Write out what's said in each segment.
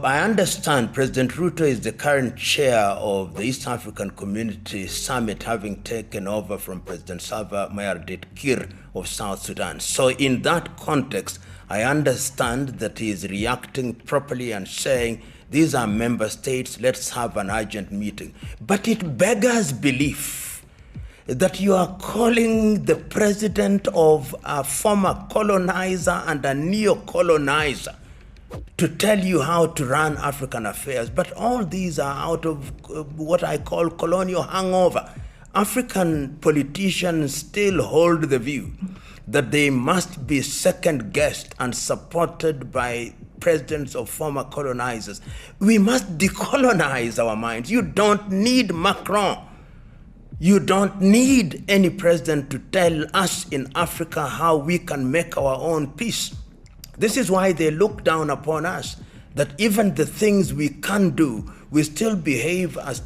I understand President Ruto is the current chair of the East African Community Summit, having taken over from President Salva Mayardit Kir of South Sudan. So in that context, I understand that he is reacting properly and saying, these are member states, let's have an urgent meeting. But it beggars belief that you are calling the president of a former colonizer and a neo-colonizer to tell you how to run African affairs. But all these are out of what I call colonial hangover. African politicians still hold the view that they must be second-guessed and supported by presidents of former colonizers. We must decolonize our minds. You don't need Macron. You don't need any president to tell us in Africa how we can make our own peace. This is why they look down upon us, that even the things we can do, we still behave as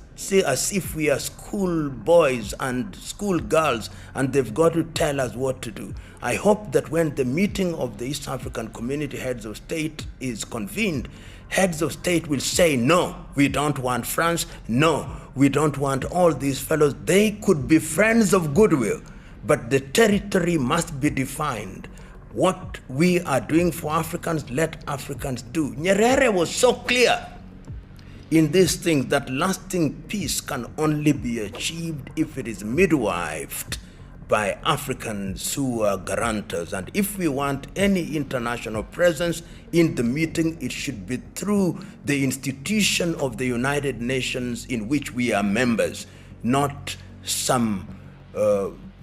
if we are school boys and school girls, and they've got to tell us what to do. I hope that when the meeting of the East African Community Heads of State is convened, heads of state will say, no, we don't want France, no, we don't want all these fellows. They could be friends of goodwill, but the territory must be defined. What we are doing for Africans, let Africans do. Nyerere was so clear in these things that lasting peace can only be achieved if it is midwifed by Africans who are guarantors. And if we want any international presence in the meeting, it should be through the institution of the United Nations in which we are members, not some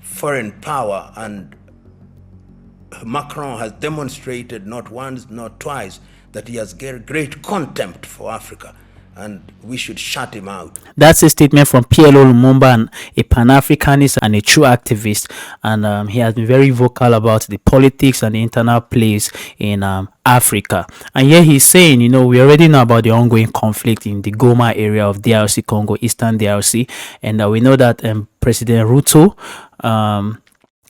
foreign power. And Macron has demonstrated not once, not twice, that he has great contempt for Africa, and we should shut him out. That's a statement from PLO Lumumba, a Pan-Africanist and a true activist, and he has been very vocal about the politics and the internal plays in Africa. And here he's saying, we already know about the ongoing conflict in the Goma area of DRC Congo, Eastern DRC, and we know that President Ruto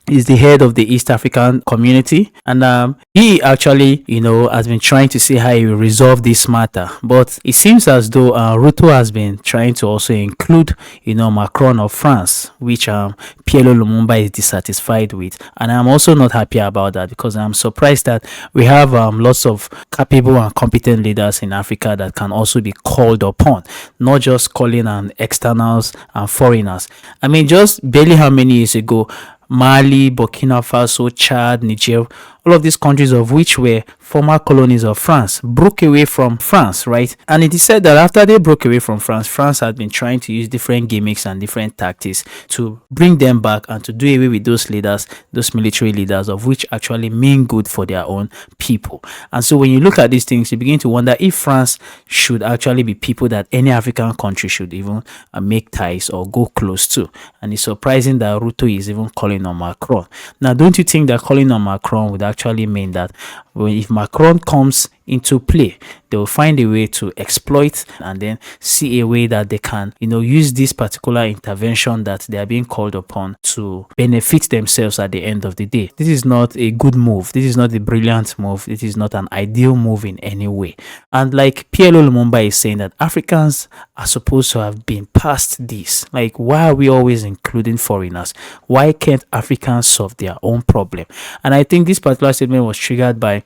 is the head of the East African community, and he actually has been trying to see how he will resolve this matter. But it seems as though Ruto has been trying to also include Macron of France, which PLO Lumumba is dissatisfied with, and I'm also not happy about that, because I'm surprised that we have lots of capable and competent leaders in Africa that can also be called upon, not just calling on externals and foreigners. I mean, just barely how many years ago Mali, Burkina Faso, Chad, Niger, all of these countries, of which were former colonies of France, broke away from France, right? And it is said that after they broke away from France, France had been trying to use different gimmicks and different tactics to bring them back and to do away with those leaders, those military leaders, of which actually mean good for their own people. And so when you look at these things, you begin to wonder if France should actually be people that any African country should even make ties or go close to. And it's surprising that Ruto is even calling on Macron. Now, don't you think that calling on Macron would actually mean that if Macron comes into play, they will find a way to exploit and then see a way that they can, use this particular intervention that they are being called upon to benefit themselves at the end of the day? This is not a good move. This is not a brilliant move. It is not an ideal move in any way. And like PLO Lumumba is saying, that Africans are supposed to have been past this. Like, why are we always including foreigners? Why can't Africans solve their own problem? And I think this particular statement was triggered by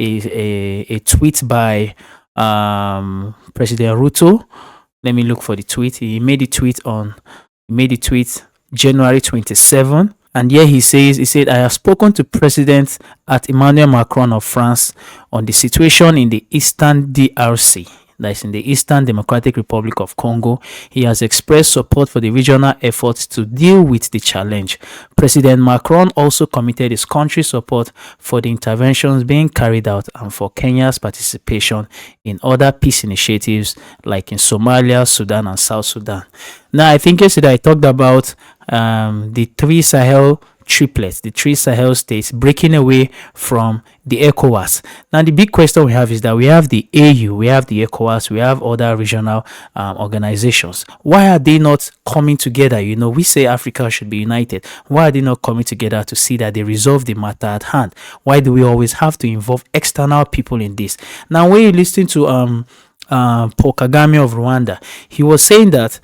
a tweet by President Ruto. Let me look for the tweet. He made the tweet January 27, and here he said, I have spoken to President Emmanuel Macron of France on the situation in the Eastern DRC, that is in the Eastern Democratic Republic of Congo. He has expressed support for the regional efforts to deal with the challenge. President Macron also committed his country's support for the interventions being carried out and for Kenya's participation in other peace initiatives like in Somalia, Sudan, and South Sudan. Now, I think yesterday I talked about the three Sahel triplets, the three Sahel states breaking away from the ECOWAS. Now, the big question we have is that we have the AU, we have the ECOWAS, we have other regional organizations. Why are they not coming together? We say Africa should be united. Why are they not coming together to see that they resolve the matter at hand? Why do we always have to involve external people in this? Now, when you listen to Paul Kagame of Rwanda. He was saying that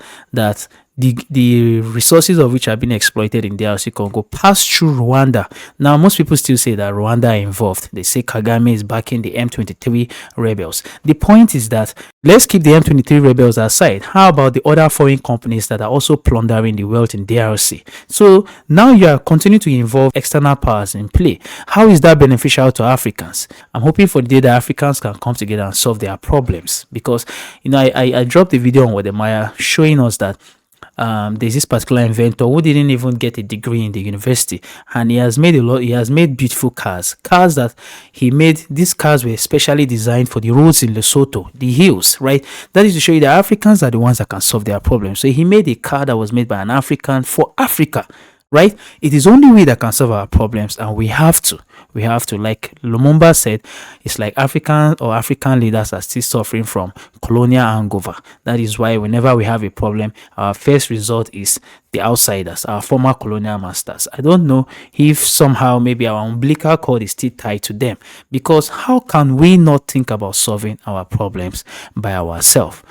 the resources of which are being exploited in DRC Congo pass through Rwanda. Now, most people still say that Rwanda are involved. They say Kagame is backing the M23 rebels. The point is that let's keep the M23 rebels aside. How about the other foreign companies that are also plundering the wealth in DRC? So now you are continuing to involve external powers in play. How is that beneficial to Africans? I'm hoping for the day that Africans can come together and solve their problems, because I dropped a video on Wademaya showing us that there's this particular inventor who didn't even get a degree in the university, and he has made beautiful cars that he made. These cars were specially designed for the roads in Lesotho, the hills, right? That is to show you that Africans are the ones that can solve their problems. So he made a car that was made by an African for Africa, right? It is only we that can solve our problems, and we have to, like Lumumba said, it's like African leaders are still suffering from colonial hangover. That is why whenever we have a problem, our first result is the outsiders, our former colonial masters. I don't know if somehow maybe our umbilical cord is still tied to them, because how can we not think about solving our problems by ourselves?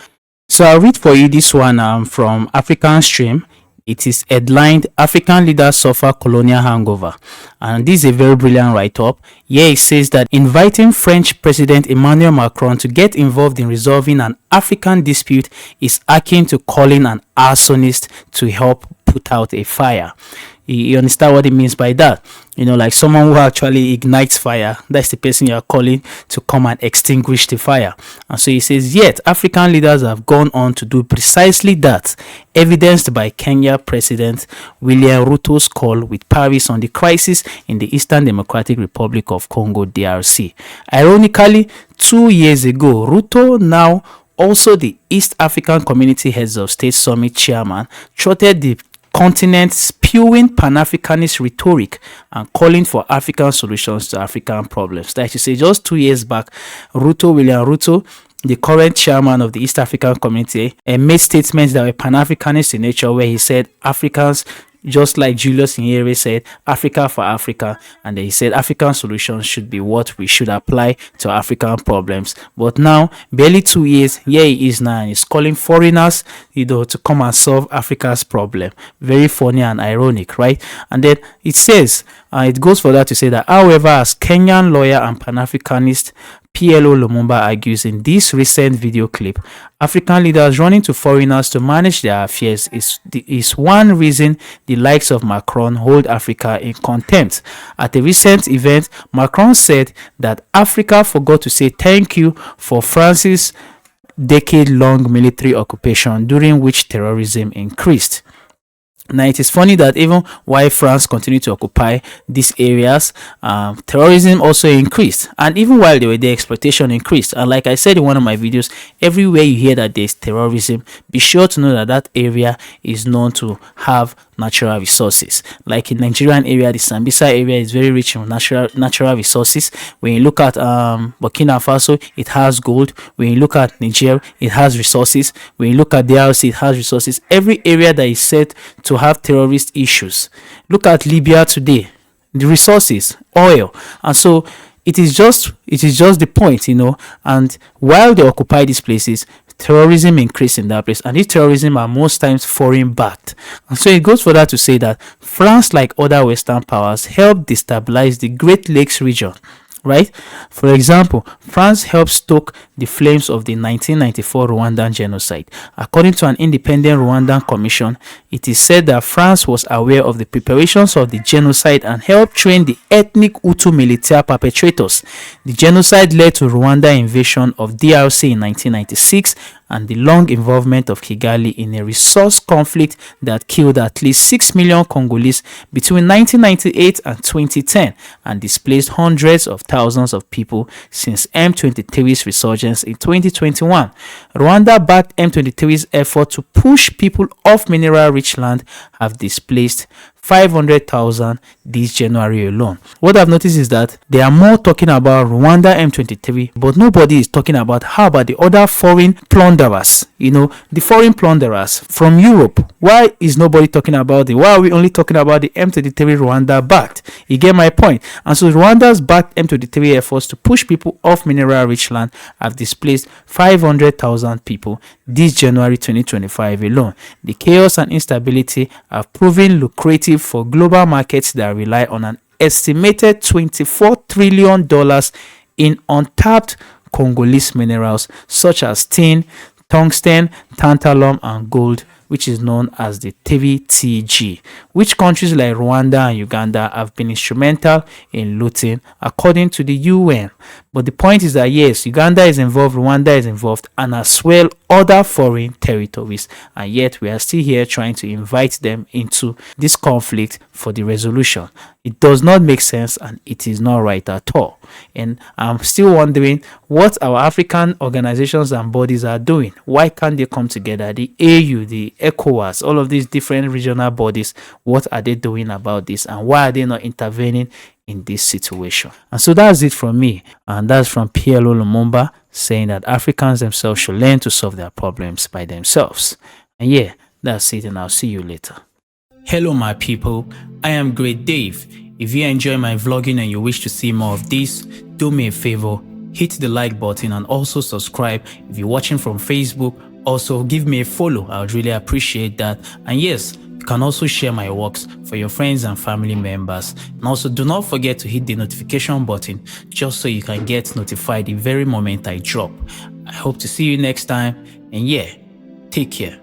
So I'll read for you this one from African Stream. It is headlined, African leaders suffer colonial hangover. And this is a very brilliant write-up. Here it says that inviting French President Emmanuel Macron to get involved in resolving an African dispute is akin to calling an arsonist to help put out a fire. You understand what it means by that? Like someone who actually ignites fire, that's the person you are calling to come and extinguish the fire. And so he says, yet African leaders have gone on to do precisely that, evidenced by Kenya President William Ruto's call with Paris on the crisis in the Eastern Democratic Republic of Congo, DRC. Ironically, 2 years ago, Ruto, now also the East African Community Heads of State Summit chairman, trotted the continent spewing Pan-Africanist rhetoric and calling for African solutions to African problems. Like you say, just 2 years back, William Ruto, the current chairman of the East African Community, made statements that were Pan-Africanist in nature, where he said Africans, just like Julius Nyerere said, Africa for Africa, and he said African solutions should be what we should apply to African problems. But now, barely 2 years, here he is now, and he's calling foreigners, to come and solve Africa's problem. Very funny and ironic, right? And then it says, it goes further to say that, however, as Kenyan lawyer and Pan-Africanist PLO Lumumba argues in this recent video clip, African leaders running to foreigners to manage their affairs is one reason the likes of Macron hold Africa in contempt. At a recent event, Macron said that Africa forgot to say thank you for France's decade-long military occupation, during which terrorism increased. Now, it is funny that even while France continued to occupy these areas, terrorism also increased. And even while they were there, exploitation increased. And like I said in one of my videos, everywhere you hear that there's terrorism, be sure to know that that area is known to have natural resources. Like in Nigerian area, the Sambisa area is very rich in natural resources. When you look at Burkina Faso, it has gold. When you look at Niger, it has resources. When you look at DRC, it has resources. Every area that is said to have terrorist issues. Look at Libya today, the resources, oil. And so it is just the point, and while they occupy these places, terrorism increased in that place, and these terrorism are most times foreign backed. And so it goes further to say that France, like other Western powers, helped destabilize the Great Lakes region, right? For example, France helped stoke the flames of the 1994 Rwandan genocide. According to an independent Rwandan commission, it is said that France was aware of the preparations of the genocide and helped train the ethnic Hutu military perpetrators. The genocide led to Rwanda invasion of DRC in 1996 and the long involvement of Kigali in a resource conflict that killed at least 6 million Congolese between 1998 and 2010 and displaced hundreds of thousands of people since M23's resurgence in 2021. Rwanda backed M23's effort to push people off mineral-rich land have displaced 500,000 this January alone. What I've noticed is that they are more talking about Rwanda M23, but nobody is talking about how about the other foreign plunderers, the foreign plunderers from Europe. Why is nobody talking about it? Why are we only talking about the M23 Rwanda backed? You get my point. And so Rwanda's backed M23 efforts to push people off mineral-rich land have displaced 500,000 people this January 2025 alone. The chaos and instability have proven lucrative for global markets that rely on an estimated $24 trillion in untapped Congolese minerals such as tin, tungsten, tantalum, and gold, which is known as the TVTG, which countries like Rwanda and Uganda have been instrumental in looting, according to the UN. But the point is that yes, Uganda is involved, Rwanda is involved, and as well other foreign territories, and yet we are still here trying to invite them into this conflict for the resolution. It does not make sense, and it is not right at all. And I'm still wondering what our African organizations and bodies are doing. Why can't they come together? The AU, the ECOWAS, all of these different regional bodies, what are they doing about this, and why are they not intervening in this situation? And so that's it from me, and that's from PLO Lumumba, saying that Africans themselves should learn to solve their problems by themselves. And yeah, that's it, and I'll see you later. Hello my people, I am Great Dave. If you enjoy my vlogging and you wish to see more of this, do me a favor, hit the like button and also subscribe. If you're watching from Facebook, also give me a follow. I would really appreciate that. And yes, you can also share my works for your friends and family members. And also do not forget to hit the notification button just so you can get notified the very moment I drop. I hope to see you next time, and yeah, take care.